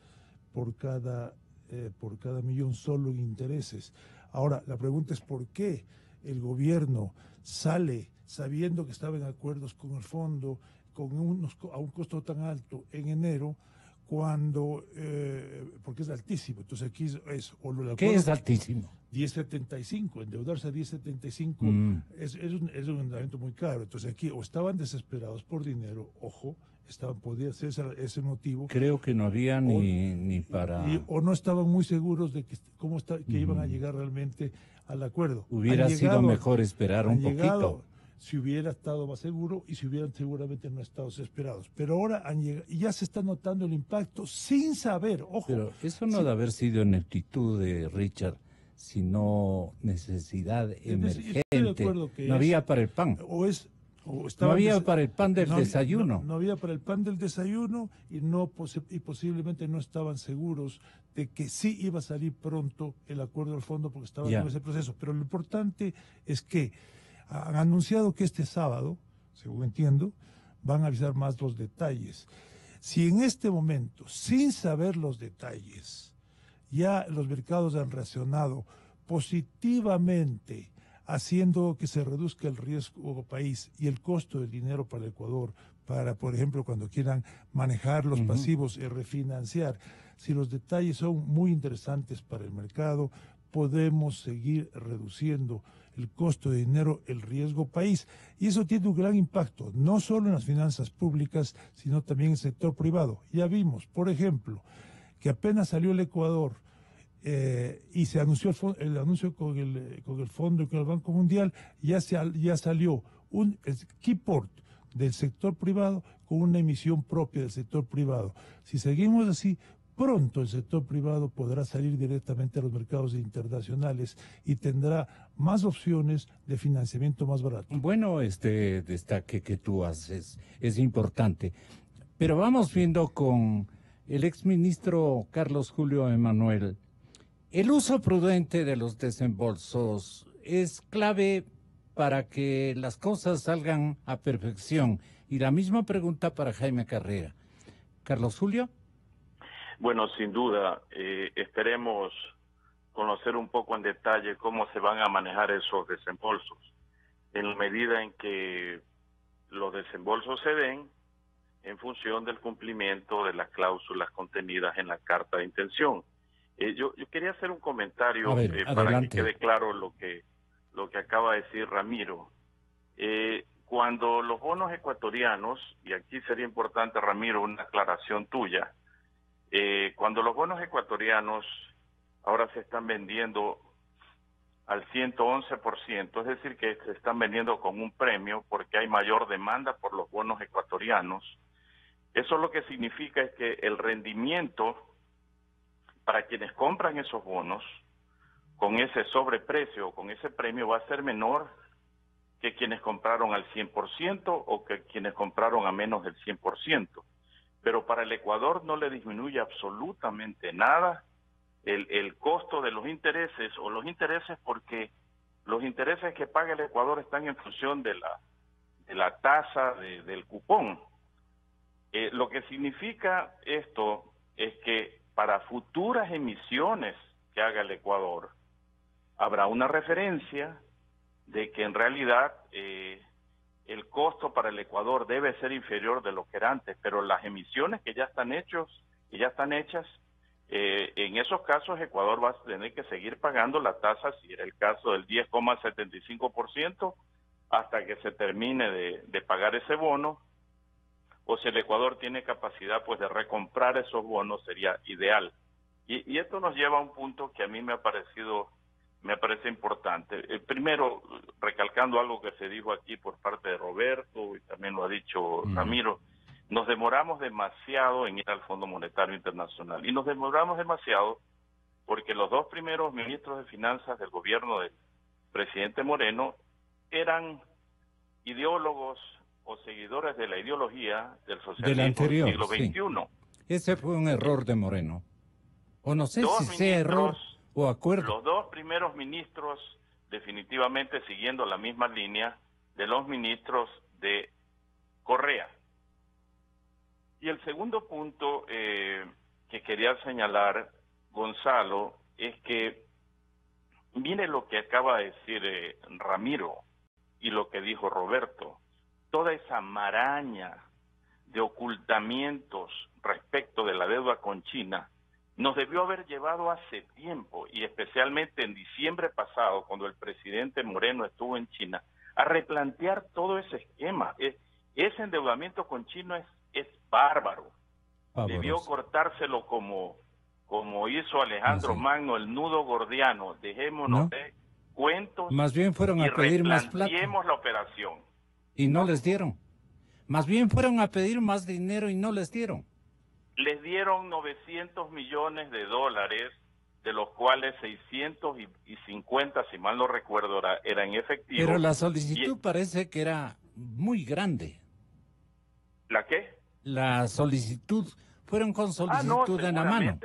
por cada millón solo en intereses. Ahora, la pregunta es ¿por qué el gobierno sale sabiendo que estaba en acuerdos con el fondo a un costo tan alto en enero cuando, porque es altísimo? Entonces aquí es o lo ¿Qué es altísimo? 10.75, endeudarse a 10.75 es un endeudamiento muy caro. Entonces aquí o estaban desesperados por dinero, ojo, podía ser ese motivo. Creo que no había ni para... o no estaban muy seguros de que iban a llegar realmente al acuerdo. Hubiera sido mejor esperar un poquito. Si hubiera estado más seguro y si hubieran seguramente no estado desesperados. Pero ahora han llegado y ya se está notando el impacto sin saber, ojo. Pero eso no debe haber sido ineptitud de Richard, sino necesidad emergente. No había para el pan. No había para el pan del desayuno. No había para el pan del desayuno y posiblemente no estaban seguros de que sí iba a salir pronto el acuerdo del fondo porque estaban en ese proceso. Pero lo importante es que han anunciado que este sábado, según entiendo, van a avisar más los detalles. Si en este momento, sin saber los detalles, ya los mercados han reaccionado positivamente, haciendo que se reduzca el riesgo país y el costo del dinero para el Ecuador, para, por ejemplo, cuando quieran manejar los pasivos y refinanciar. Si los detalles son muy interesantes para el mercado, podemos seguir reduciendo el costo de dinero, el riesgo país. Y eso tiene un gran impacto, no solo en las finanzas públicas, sino también en el sector privado. Ya vimos, por ejemplo, que apenas salió el Ecuador y se anunció el anuncio con el fondo y con el Banco Mundial, ya salió el Keyport del sector privado con una emisión propia del sector privado. Si seguimos así, pronto el sector privado podrá salir directamente a los mercados internacionales y tendrá más opciones de financiamiento más barato. Bueno, este destaque que tú haces es importante, pero vamos viendo con el exministro Carlos Julio Emanuel. El uso prudente de los desembolsos es clave para que las cosas salgan a perfección Y la misma pregunta para Jaime Carrera. Carlos Julio. Bueno, sin duda, esperemos conocer un poco en detalle cómo se van a manejar esos desembolsos. En la medida en que los desembolsos se den en función del cumplimiento de las cláusulas contenidas en la carta de intención. Yo quería hacer un comentario para que quede claro lo que acaba de decir Ramiro. Cuando los bonos ecuatorianos, y aquí sería importante, Ramiro, una aclaración tuya, cuando los bonos ecuatorianos ahora se están vendiendo al 111%, es decir, que se están vendiendo con un premio porque hay mayor demanda por los bonos ecuatorianos, eso lo que significa es que el rendimiento para quienes compran esos bonos con ese sobreprecio, con ese premio, va a ser menor que quienes compraron al 100% o que quienes compraron a menos del 100%. Pero para el Ecuador no le disminuye absolutamente nada el costo de los intereses, o los intereses, porque los intereses que paga el Ecuador están en función de la tasa del cupón. Lo que significa esto es que para futuras emisiones que haga el Ecuador, habrá una referencia de que en realidad el costo para el Ecuador debe ser inferior de lo que era antes, pero las emisiones que ya están hechas, en esos casos Ecuador va a tener que seguir pagando la tasa, si era el caso del 10,75%, hasta que se termine de pagar ese bono, o si el Ecuador tiene capacidad pues de recomprar esos bonos, sería ideal. Y esto nos lleva a un punto que a mí me parece importante. Primero, recalcando algo que se dijo aquí por parte de Roberto, y también lo ha dicho Ramiro, nos demoramos demasiado en ir al Fondo Monetario Internacional. Y nos demoramos demasiado porque los dos primeros ministros de Finanzas del gobierno del presidente Moreno eran ideólogos o seguidores de la ideología del socialismo del siglo XXI. Ese fue un error de Moreno. O no sé si sea error o acuerdo. Los dos primeros ministros definitivamente siguiendo la misma línea de los ministros de Correa. Y el segundo punto que quería señalar, Gonzalo, es que mire lo que acaba de decir Ramiro y lo que dijo Roberto. Toda esa maraña de ocultamientos respecto de la deuda con China nos debió haber llevado hace tiempo, y especialmente en diciembre pasado, cuando el presidente Moreno estuvo en China, a replantear todo ese esquema. Ese endeudamiento con China es bárbaro. Debió cortárselo como hizo Alejandro Magno, el nudo gordiano. Dejémonos de cuentos. Más bien fueron a pedir más plata. Replanteemos la operación. Y no les dieron. Más bien fueron a pedir más dinero y no les dieron. Les dieron 900 millones de dólares, de los cuales 650, si mal no recuerdo, era en efectivo. Pero la solicitud parece que era muy grande. ¿La qué? La solicitud, fueron con solicitud en la mano.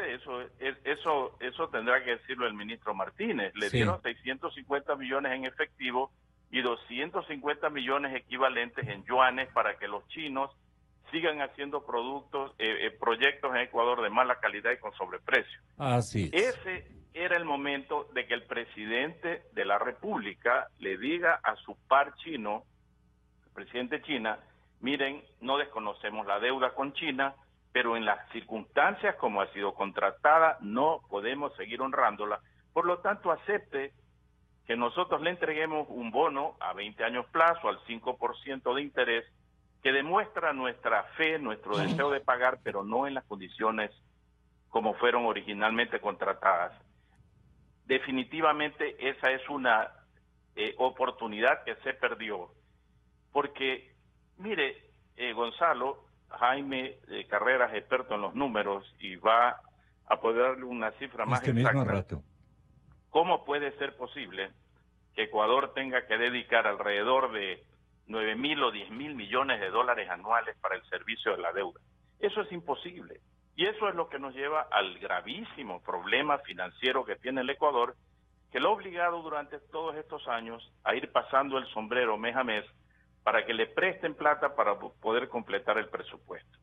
Eso tendrá que decirlo el ministro Martínez. Le dieron 650 millones en efectivo y 250 millones equivalentes en yuanes para que los chinos sigan haciendo proyectos en Ecuador de mala calidad y con sobreprecio. Así es. Ese era el momento de que el presidente de la República le diga a su par chino, el presidente China, miren, no desconocemos la deuda con China, pero en las circunstancias como ha sido contratada no podemos seguir honrándola. Por lo tanto, acepte que nosotros le entreguemos un bono a 20 años plazo, al 5% de interés, que demuestra nuestra fe, nuestro deseo de pagar, pero no en las condiciones como fueron originalmente contratadas. Definitivamente esa es una oportunidad que se perdió, porque, mire, Gonzalo, Jaime Carreras, experto en los números, y va a poder darle una cifra más exacta. Mismo rato. ¿Cómo puede ser posible que Ecuador tenga que dedicar alrededor de 9.000 o 10.000 millones de dólares anuales para el servicio de la deuda? Eso es imposible. Y eso es lo que nos lleva al gravísimo problema financiero que tiene el Ecuador, que lo ha obligado durante todos estos años a ir pasando el sombrero mes a mes para que le presten plata para poder completar el presupuesto.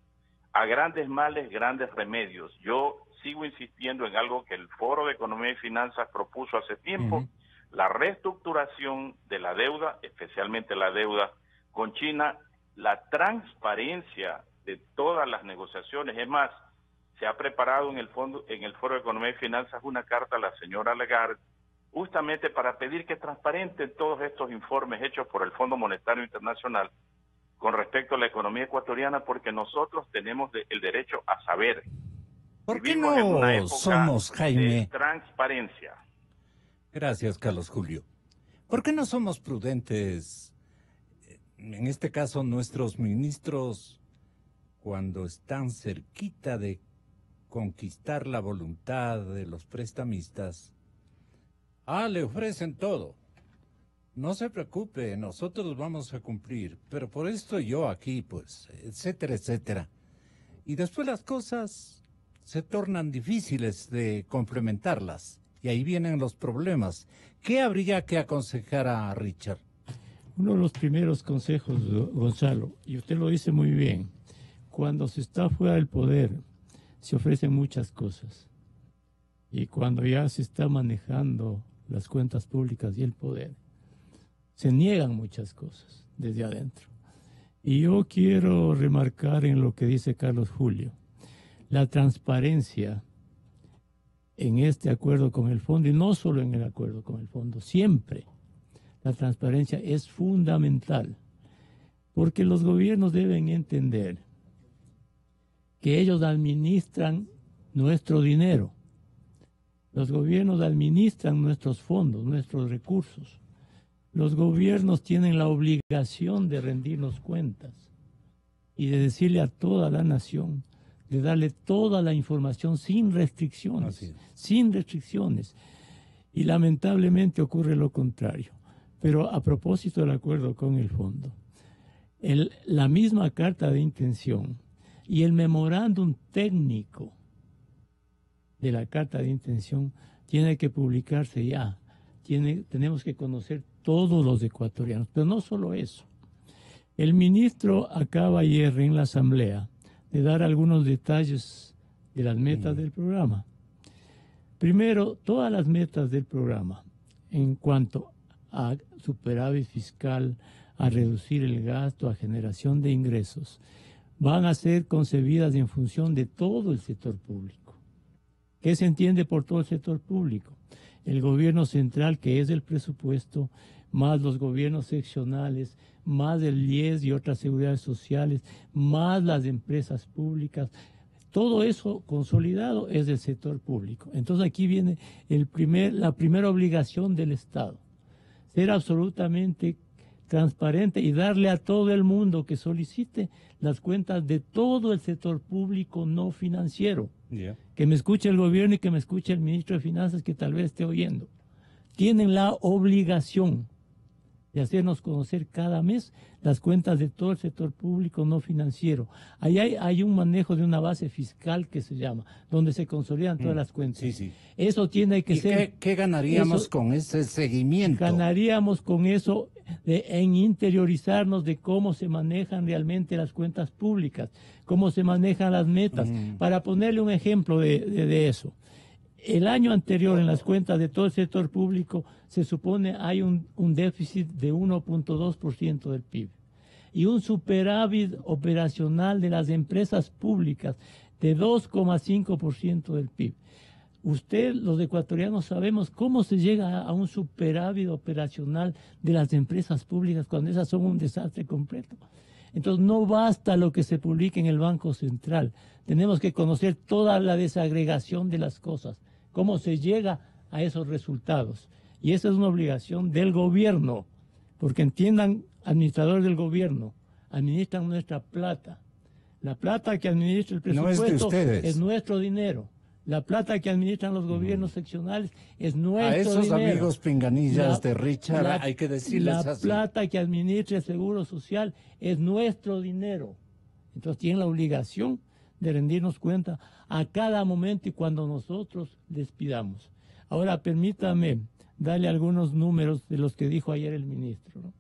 A grandes males, grandes remedios. Yo sigo insistiendo en algo que el Foro de Economía y Finanzas propuso hace tiempo, la reestructuración de la deuda, especialmente la deuda con China, la transparencia de todas las negociaciones. Es más, se ha preparado en el Foro de Economía y Finanzas una carta a la señora Lagarde, justamente para pedir que transparenten todos estos informes hechos por el Fondo Monetario Internacional con respecto a la economía ecuatoriana, porque nosotros tenemos el derecho a saber. ¿Por qué Vivimos en una no época somos, Jaime? de transparencia. Gracias, Carlos Julio. ¿Por qué no somos prudentes? En este caso, nuestros ministros, cuando están cerquita de conquistar la voluntad de los prestamistas, le ofrecen todo. No se preocupe, nosotros vamos a cumplir, pero por esto yo aquí, pues, etcétera, etcétera. Y después las cosas se tornan difíciles de complementarlas, y ahí vienen los problemas. ¿Qué habría que aconsejar a Richard? Uno de los primeros consejos, Gonzalo, y usted lo dice muy bien, cuando se está fuera del poder, se ofrecen muchas cosas. Y cuando ya se está manejando las cuentas públicas y el poder, se niegan muchas cosas desde adentro. Y yo quiero remarcar en lo que dice Carlos Julio, la transparencia en este acuerdo con el fondo, y no solo en el acuerdo con el fondo, siempre la transparencia es fundamental, porque los gobiernos deben entender que ellos administran nuestro dinero. Los gobiernos administran nuestros fondos, nuestros recursos. Los gobiernos tienen la obligación de rendirnos cuentas y de decirle a toda la nación, de darle toda la información sin restricciones, sin restricciones. Y lamentablemente ocurre lo contrario. Pero a propósito del acuerdo con el fondo, la misma carta de intención y el memorándum técnico de la carta de intención tiene que publicarse ya. Tenemos que conocer todos los ecuatorianos, pero no solo eso. El ministro acaba ayer en la asamblea de dar algunos detalles de las metas del programa. Primero, todas las metas del programa en cuanto a superávit fiscal, a reducir el gasto, a generación de ingresos, van a ser concebidas en función de todo el sector público. ¿Qué se entiende por todo el sector público? El gobierno central, que es el presupuesto, más los gobiernos seccionales, más el IES y otras seguridades sociales, más las empresas públicas. Todo eso consolidado es del sector público. Entonces aquí viene la primera obligación del Estado, ser absolutamente transparente y darle a todo el mundo que solicite las cuentas de todo el sector público no financiero. Que me escuche el gobierno y que me escuche el ministro de Finanzas, que tal vez esté oyendo. Tienen la obligación de hacernos conocer cada mes las cuentas de todo el sector público no financiero. Ahí hay un manejo de una base fiscal que se llama, donde se consolidan todas las cuentas. Sí, sí. Eso tiene que ser... ¿Qué ganaríamos con ese seguimiento? Ganaríamos con eso en interiorizarnos de cómo se manejan realmente las cuentas públicas, cómo se manejan las metas. Para ponerle un ejemplo de eso. El año anterior en las cuentas de todo el sector público se supone hay un déficit de 1.2% del PIB y un superávit operacional de las empresas públicas de 2.5% del PIB. Los ecuatorianos sabemos cómo se llega a un superávit operacional de las empresas públicas cuando esas son un desastre completo. Entonces no basta lo que se publique en el Banco Central, tenemos que conocer toda la desagregación de las cosas, cómo se llega a esos resultados. Y esa es una obligación del gobierno, porque entiendan, administradores del gobierno, administran nuestra plata. La plata que administra el presupuesto no es de ustedes. Es nuestro dinero. La plata que administran los gobiernos seccionales es nuestro dinero. A esos amigos pinganillas de Richard hay que decirles así. La plata que administra el Seguro Social es nuestro dinero. Entonces tienen la obligación de rendirnos cuenta a cada momento y cuando nosotros les pidamos. Ahora permítame darle algunos números de los que dijo ayer el ministro, ¿no?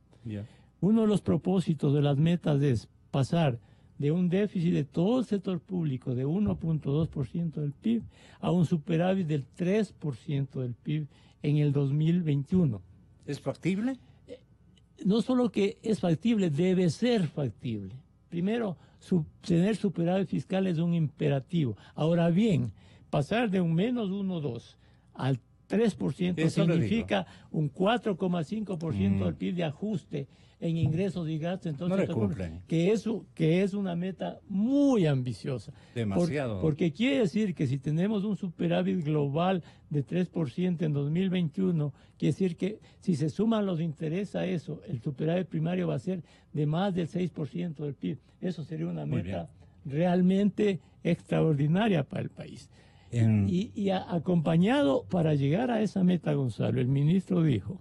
Uno de los propósitos de las metas es pasar de un déficit de todo el sector público de 1.2% del PIB a un superávit del 3% del PIB en el 2021. ¿Es factible? No solo que es factible, debe ser factible. Primero, tener superávit fiscal es un imperativo. Ahora bien, pasar de un menos 1,2 al 3% Eso significa un 4,5% del PIB de ajuste en ingresos y gastos. Entonces, no le cumplen. que es una meta muy ambiciosa. Demasiado. Porque quiere decir que si tenemos un superávit global de 3% en 2021, quiere decir que si se suman los intereses a eso, el superávit primario va a ser de más del 6% del PIB. Eso sería una meta realmente extraordinaria para el país. Y acompañado para llegar a esa meta, Gonzalo, el ministro dijo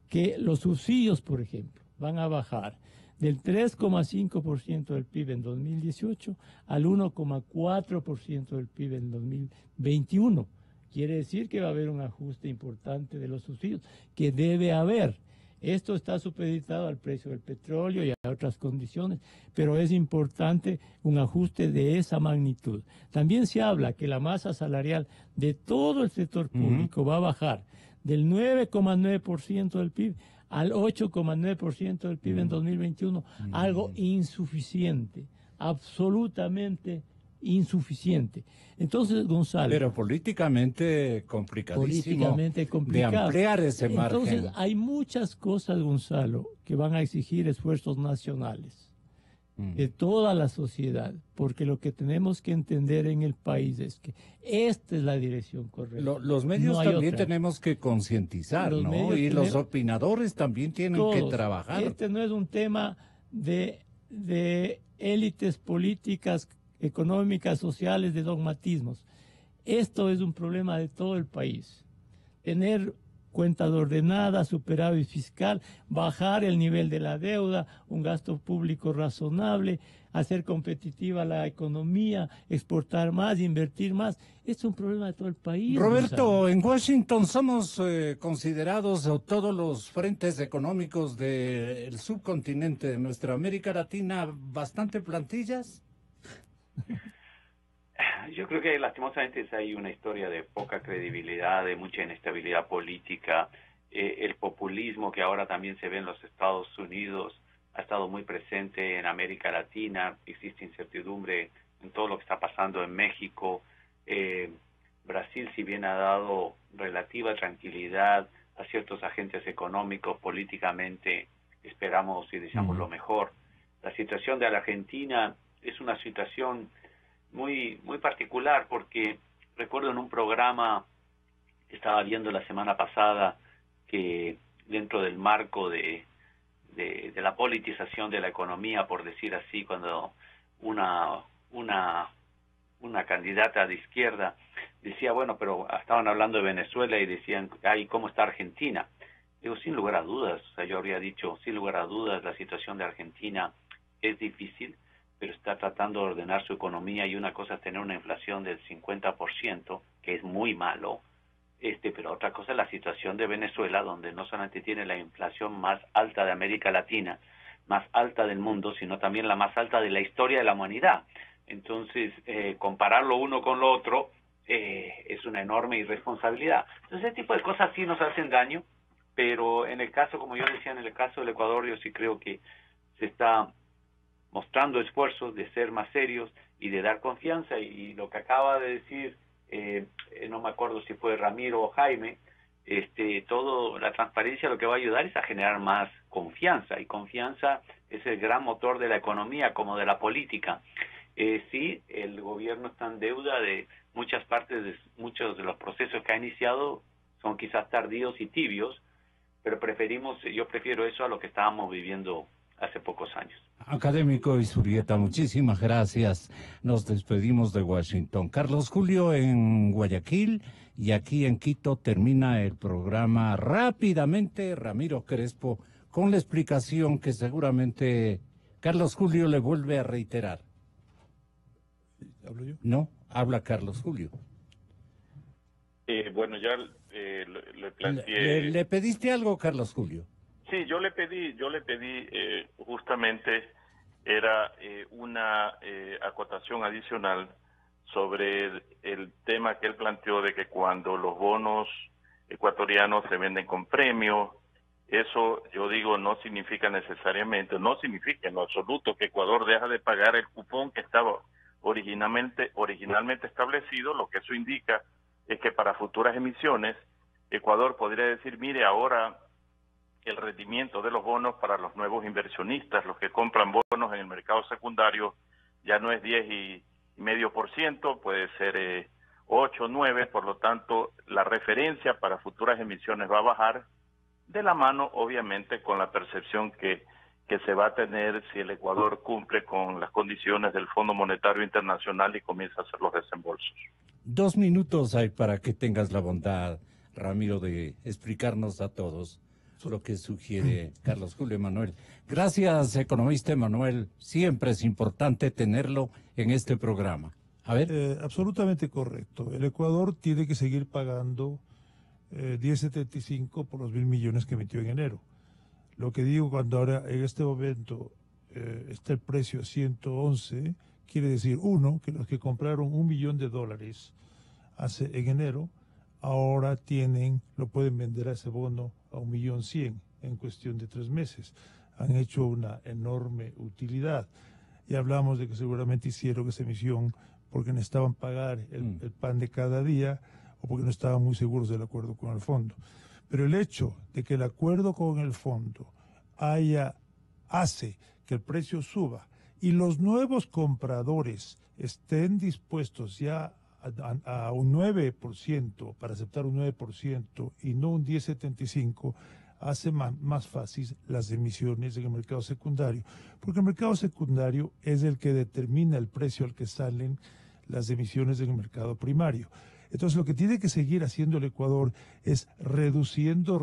que los subsidios, por ejemplo, van a bajar del 3,5% del PIB en 2018 al 1,4% del PIB en 2021. Quiere decir que va a haber un ajuste importante de los subsidios, que debe haber. Esto está supeditado al precio del petróleo y a otras condiciones, pero es importante un ajuste de esa magnitud. También se habla que la masa salarial de todo el sector público va a bajar del 9,9% del PIB al 8,9% del PIB en 2021, algo insuficiente, absolutamente insuficiente. Entonces, Gonzalo... Pero políticamente complicadísimo. Políticamente complicado. De ampliar ese margen. Entonces, hay muchas cosas, Gonzalo, que van a exigir esfuerzos nacionales de toda la sociedad, porque lo que tenemos que entender en el país es que esta es la dirección correcta. Los medios no también otra. tenemos que concientizar, Los ¿no? Y los opinadores también tienen todos. que trabajar. Este no es un tema de élites políticas, económicas, sociales, de dogmatismos. Esto es un problema de todo el país. Tener cuentas ordenadas, superávit fiscal, bajar el nivel de la deuda, un gasto público razonable, hacer competitiva la economía, exportar más, invertir más. Es un problema de todo el país. Roberto, Gonzalo. en Washington somos considerados, o todos los frentes económicos del subcontinente de nuestra América Latina, bastante plantillas. Yo creo que lastimosamente hay una historia de poca credibilidad, de mucha inestabilidad política. El populismo que ahora también se ve en los Estados Unidos ha estado muy presente en América Latina. Existe incertidumbre en todo lo que está pasando en México. Brasil, si bien ha dado relativa tranquilidad a ciertos agentes económicos, políticamente esperamos y deseamos lo mejor. La situación de la Argentina es una situación muy particular, porque recuerdo en un programa que estaba viendo la semana pasada que dentro del marco de la politización de la economía, por decir así, cuando una candidata de izquierda decía, bueno, pero estaban hablando de Venezuela y decían, ay, ¿cómo está Argentina? Digo, sin lugar a dudas, o sea, yo habría dicho, sin lugar a dudas, la situación de Argentina es difícil, pero está tratando de ordenar su economía, y una cosa es tener una inflación del 50%, que es muy malo, pero otra cosa es la situación de Venezuela, donde no solamente tiene la inflación más alta de América Latina, más alta del mundo, sino también la más alta de la historia de la humanidad. Entonces, compararlo uno con lo otro es una enorme irresponsabilidad. Entonces, ese tipo de cosas sí nos hacen daño, pero en el caso, como yo decía, en el caso del Ecuador, yo sí creo que se está mostrando esfuerzos de ser más serios y de dar confianza, y lo que acaba de decir, no me acuerdo si fue Ramiro o Jaime, todo la transparencia lo que va a ayudar es a generar más confianza, y confianza es el gran motor de la economía como de la política. Sí, el gobierno está en deuda de muchas partes, de muchos de los procesos que ha iniciado son quizás tardíos y tibios, pero yo prefiero eso a lo que estábamos viviendo hace pocos años. Académico Izurrieta, muchísimas gracias. Nos despedimos de Washington. Carlos Julio en Guayaquil, y aquí en Quito termina el programa rápidamente. Ramiro Crespo con la explicación que seguramente Carlos Julio le vuelve a reiterar. ¿Hablo yo? No, habla Carlos Julio. Bueno, ya le planteé... ¿Le pediste algo, Carlos Julio? Sí, yo le pedí justamente era una acotación adicional sobre el tema que él planteó de que cuando los bonos ecuatorianos se venden con premio, eso yo digo no significa necesariamente, no significa en lo absoluto que Ecuador deja de pagar el cupón que estaba originalmente establecido. Lo que eso indica es que para futuras emisiones Ecuador podría decir, mire, ahora el rendimiento de los bonos para los nuevos inversionistas, los que compran bonos en el mercado secundario, ya no es 10,5%, puede ser 8, 9, por lo tanto la referencia para futuras emisiones va a bajar, de la mano obviamente con la percepción que se va a tener si el Ecuador cumple con las condiciones del Fondo Monetario Internacional y comienza a hacer los desembolsos. 2 minutos hay para que tengas la bondad, Ramiro, de explicarnos a todos lo que sugiere Carlos Julio Emanuel. Gracias, economista Emanuel. Siempre es importante tenerlo en este programa. A ver. Absolutamente correcto. El Ecuador tiene que seguir pagando 10.75 por los 1.000 millones que emitió en enero. Lo que digo, cuando ahora en este momento está el precio a 111, quiere decir, uno, que los que compraron $1 millón en enero, ahora lo pueden vender a ese bono a 1.100.000 en cuestión de 3 meses. Han hecho una enorme utilidad. Y hablamos de que seguramente hicieron esa emisión porque necesitaban pagar el pan de cada día o porque no estaban muy seguros del acuerdo con el fondo. Pero el hecho de que el acuerdo con el fondo hace que el precio suba y los nuevos compradores estén dispuestos ya a un 9%, para aceptar un 9% y no un 10.75%, hace más fácil las emisiones en el mercado secundario, porque el mercado secundario es el que determina el precio al que salen las emisiones en el mercado primario. Entonces lo que tiene que seguir haciendo el Ecuador es reduciendo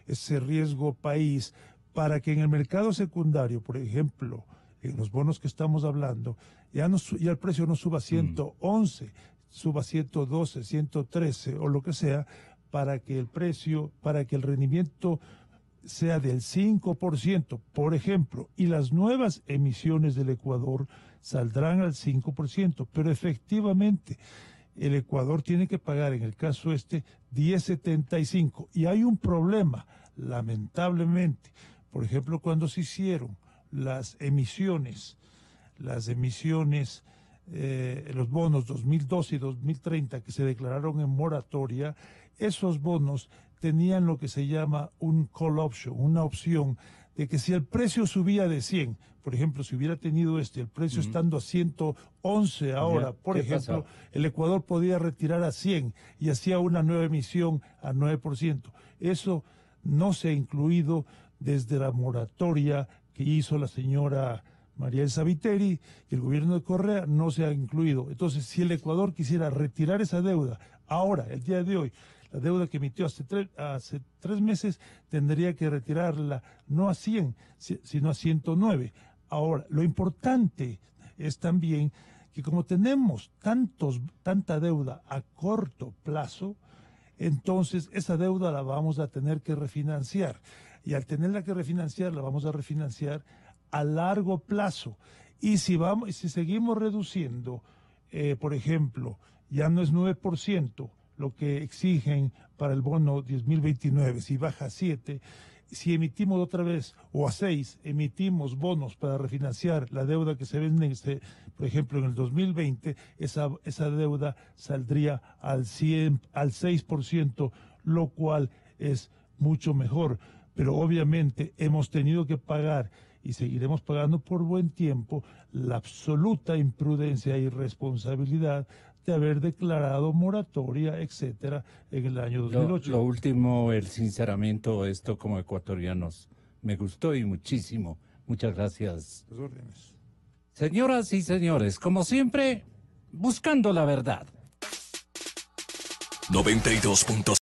ese riesgo país para que en el mercado secundario, por ejemplo, en los bonos que estamos hablando, ya el precio no suba a 111, suba a 112, 113 o lo que sea, para que el rendimiento sea del 5%, por ejemplo, y las nuevas emisiones del Ecuador saldrán al 5%, pero efectivamente el Ecuador tiene que pagar, en el caso 10.75, y hay un problema, lamentablemente. Por ejemplo, cuando se hicieron los bonos 2012 y 2030 que se declararon en moratoria, esos bonos tenían lo que se llama un call option, una opción de que si el precio subía de 100, por ejemplo, si hubiera tenido el precio estando a 111 ahora, por ejemplo, el Ecuador podía retirar a 100 y hacía una nueva emisión a 9%. Eso no se ha incluido desde la moratoria que hizo la señora María Elsa Viteri, y el gobierno de Correa no se ha incluido. Entonces, si el Ecuador quisiera retirar esa deuda ahora, el día de hoy, la deuda que emitió hace 3 meses, tendría que retirarla no a 100, sino a 109. Ahora, lo importante es también que como tenemos tanta deuda a corto plazo, entonces esa deuda la vamos a tener que refinanciar. Y al tenerla que refinanciar, la vamos a refinanciar a largo plazo. Y si seguimos reduciendo, por ejemplo, ya no es 9% lo que exigen para el bono 10.029, si baja a 7, si emitimos otra vez, o a 6, emitimos bonos para refinanciar la deuda que se vende, por ejemplo, en el 2020, esa deuda saldría al 6%, lo cual es mucho mejor. Pero obviamente hemos tenido que pagar y seguiremos pagando por buen tiempo la absoluta imprudencia e irresponsabilidad de haber declarado moratoria, etcétera, en el año 2008. Lo último, el sinceramiento, esto como ecuatorianos, me gustó y muchísimo. Muchas gracias. Las órdenes. Señoras y señores, como siempre, buscando la verdad. 92.5